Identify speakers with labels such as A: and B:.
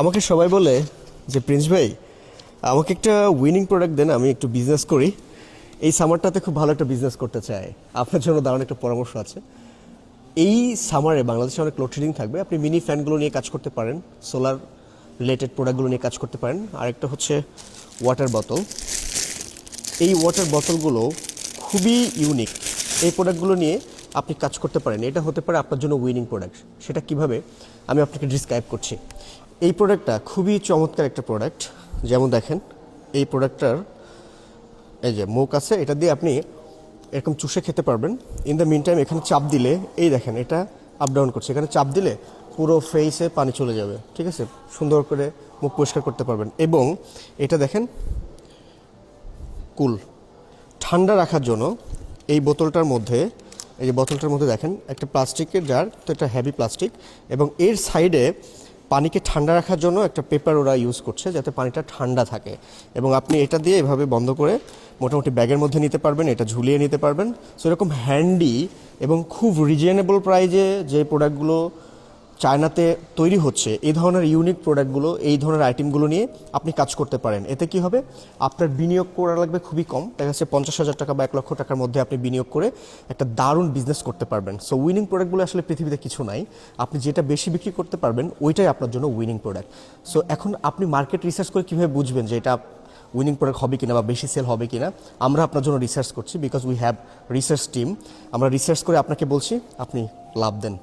A: আমাকে সবাই বলে যে প্রিন্স ভাই আমাকে একটা উইনিং প্রোডাক্ট দেন, আমি একটু বিজনেস করি। এই সামারটাতে খুব ভালো একটা বিজনেস করতে চাই। আপনার জন্য দারুণ একটা পরামর্শ আছে। এই সামারে বাংলাদেশে অনেক লোডশেডিং থাকবে, আপনি মিনি ফ্যানগুলো নিয়ে কাজ করতে পারেন, সোলার রিলেটেড প্রোডাক্টগুলো নিয়ে কাজ করতে পারেন। আরেকটা হচ্ছে ওয়াটার বোতল। এই ওয়াটার বোতলগুলো খুবই ইউনিক। এই প্রোডাক্টগুলো নিয়ে আপনি কাজ করতে পারেন, এটা হতে পারে আপনার জন্য উইনিং প্রোডাক্ট। সেটা কিভাবে আমি আপনাকে ডিসক্রাইব করছি। এই প্রোডাক্টটা খুবই চমৎকার একটা প্রোডাক্ট। যেমন দেখেন, এই প্রোডাক্টটার এই যে মুখ আছে, এটা দিয়ে আপনি এরকম চুষে খেতে পারবেন। ইন দ্য মিন টাইম এখানে চাপ দিলে, এই দেখেন এটা আপ ডাউন করছে, এখানে চাপ দিলে পুরো ফেসে পানি চলে যাবে, ঠিক আছে? সুন্দর করে মুখ পরিষ্কার করতে পারবেন। এবং এটা দেখেন কুল, ঠান্ডা রাখার জন্য এই বোতলটার মধ্যে, এই যে বোতলটার মধ্যে দেখেন একটা প্লাস্টিকের জার, তো এটা হেভি প্লাস্টিক, এবং এর সাইডে পানিকে ঠান্ডা রাখার জন্য একটা পেপার ওরা ইউজ করছে যাতে পানিটা ঠান্ডা থাকে। এবং আপনি এটা দিয়ে এভাবে বন্ধ করে মোটামুটি ব্যাগের মধ্যে নিতে পারবেন, এটা ঝুলিয়ে নিতে পারবেন। সো এরকম হ্যান্ডি এবং খুব রিজনেবল প্রাইজে যে প্রোডাক্টগুলো চায়নাতে তৈরি হচ্ছে, এই ধরনের ইউনিক প্রোডাক্টগুলো, এই ধরনের আইটেমগুলো নিয়ে আপনি কাজ করতে পারেন। এতে কি হবে, আপনার বিনিয়োগ করা লাগবে খুবই কম, দেখা যাচ্ছে 50,000 টাকা বা 1 লক্ষ টাকার মধ্যে আপনি বিনিয়োগ করে একটা দারুণ বিজনেস করতে পারবেন। সো উইনিং প্রোডাক্টগুলো আসলে পৃথিবীতে কিছু নাই, আপনি যেটা বেশি বিক্রি করতে পারবেন ওইটাই আপনার জন্য উইনিং প্রোডাক্ট। সো এখন আপনি মার্কেট রিসার্চ করে কীভাবে বুঝবেন যে এটা উইনিং প্রোডাক্ট হবে কিনা বা বেশি সেল হবে কিনা? আমরা আপনার জন্য রিসার্চ করছি, because we have research team. আমরা রিসার্চ করে আপনাকে বলছি, আপনি লাভ দেন।